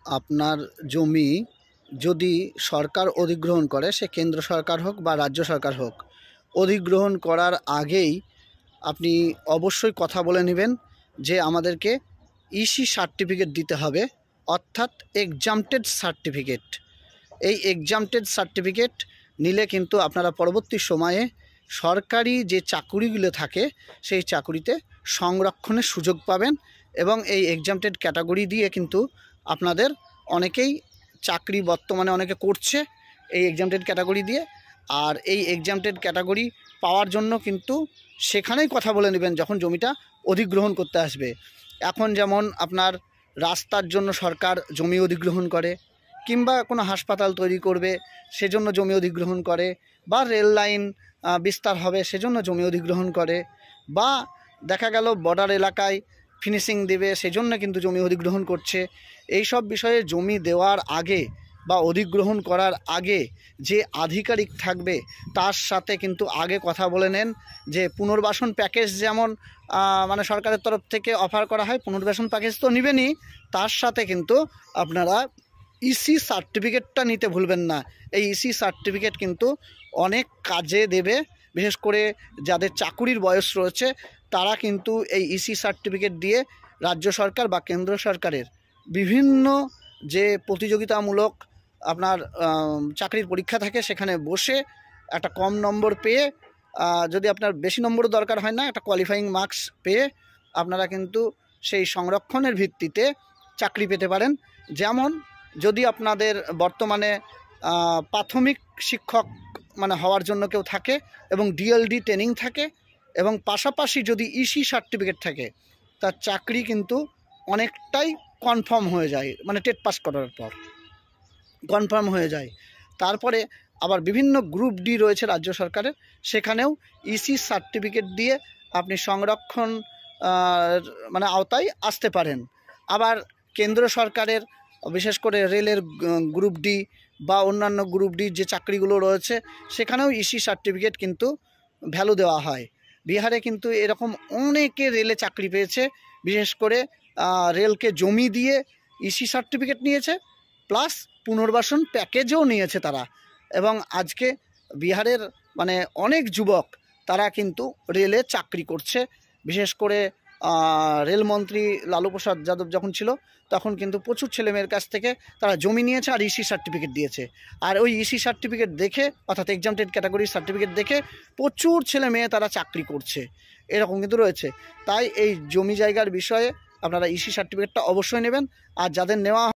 আপনার জমি যদি সরকার অধিগ্রহণ করে, সে কেন্দ্র সরকার হোক বা রাজ্য সরকার হোক, অধিগ্রহণ করার আগেই আপনি অবশ্যই কথা বলে নেবেন যে আমাদেরকে ইসি সার্টিফিকেট দিতে হবে, অর্থাৎ এক্সামটেড সার্টিফিকেট। এই এক্সামটেড সার্টিফিকেট নিলে কিন্তু আপনারা পরবর্তী সময়ে সরকারি যে চাকুরিগুলো থাকে সেই চাকুরিতে সংরক্ষণের সুযোগ পাবেন এবং এই এক্সামটেড ক্যাটাগরি দিয়ে কিন্তু আপনাদের অনেকেই চাকরি বর্তমানে অনেকে করছে এই এক্সামটেড ক্যাটাগরি দিয়ে। আর এই এক্সামটেড ক্যাটাগরি পাওয়ার জন্য কিন্তু সেখানেই কথা বলে নেবেন যখন জমিটা অধিগ্রহণ করতে আসবে। এখন যেমন আপনার রাস্তার জন্য সরকার জমি অধিগ্রহণ করে, কিংবা কোনো হাসপাতাল তৈরি করবে সেজন্য জমি অধিগ্রহণ করে, বা রেল লাইন বিস্তার হবে সেজন্য জমি অধিগ্রহণ করে, বা দেখা গেল বর্ডার এলাকায় ফিনিশিং দেবে সেজন্য কিন্তু জমি অধিগ্রহণ করছে। এই সব বিষয়ে জমি দেওয়ার আগে বা অধিগ্রহণ করার আগে যে আধিকারিক থাকবে তার সাথে কিন্তু আগে কথা বলে নেন যে পুনর্বাসন প্যাকেজ যেমন মানে সরকারের তরফ থেকে অফার করা হয়, পুনর্বাসন প্যাকেজ তো নেবেনই, তার সাথে কিন্তু আপনারা ইসি সার্টিফিকেটটা নিতে ভুলবেন না। এই ইসি সার্টিফিকেট কিন্তু অনেক কাজে দেবে, বিশেষ করে যাদের চাকুরির বয়স রয়েছে তারা কিন্তু এই ইসি সার্টিফিকেট দিয়ে রাজ্য সরকার বা কেন্দ্র সরকারের বিভিন্ন যে প্রতিযোগিতামূলক আপনার চাকরির পরীক্ষা থাকে সেখানে বসে একটা কম নম্বর পেয়ে, যদি আপনার বেশি নম্বরও দরকার হয় না, একটা কোয়ালিফাইং মার্কস পেয়ে আপনারা কিন্তু সেই সংরক্ষণের ভিত্তিতে চাকরি পেতে পারেন। যেমন যদি আপনাদের বর্তমানে প্রাথমিক শিক্ষক মানে হওয়ার জন্য কেউ থাকে এবং ডিএলডি ট্রেনিং থাকে এবং পাশাপাশি যদি ইসি সার্টিফিকেট থাকে, তার চাকরি কিন্তু অনেকটাই কনফার্ম হয়ে যায়, মানে টেট পাস করার পর কনফার্ম হয়ে যায়। তারপরে আবার বিভিন্ন গ্রুপ ডি রয়েছে রাজ্য সরকারের, সেখানেও ইসি সার্টিফিকেট দিয়ে আপনি সংরক্ষণ মানে আওতায় আসতে পারেন। আবার কেন্দ্র সরকারের বিশেষ করে রেলের গ্রুপ ডি বা অন্যান্য গ্রুপ ডির যে চাকরিগুলো রয়েছে সেখানেও ইসি সার্টিফিকেট কিন্তু ভ্যালু দেওয়া হয়। বিহারে কিন্তু এরকম অনেকে রেলে চাকরি পেয়েছে, বিশেষ করে রেলকে জমি দিয়ে ইসি সার্টিফিকেট নিয়েছে, প্লাস পুনর্বাসন প্যাকেজও নিয়েছে তারা। এবং আজকে বিহারের মানে অনেক যুবক তারা কিন্তু রেলে চাকরি করছে। বিশেষ করে রেলমন্ত্রী লালু প্রসাদ যাদব যখন ছিল তখন কিন্তু প্রচুর ছেলেমেয়ের কাছ থেকে তারা জমি নিয়েছে আর ইসি সার্টিফিকেট দিয়েছে। আর ওই ইসি সার্টিফিকেট দেখে, অর্থাৎ এক্সামটেড ক্যাটাগরির সার্টিফিকেট দেখে প্রচুর ছেলে মেয়ে তারা চাকরি করছে, এরকম কিন্তু রয়েছে। তাই এই জমি জায়গার বিষয়ে আপনারা ইসি সার্টিফিকেটটা অবশ্যই নেবেন। আর যাদের নেওয়া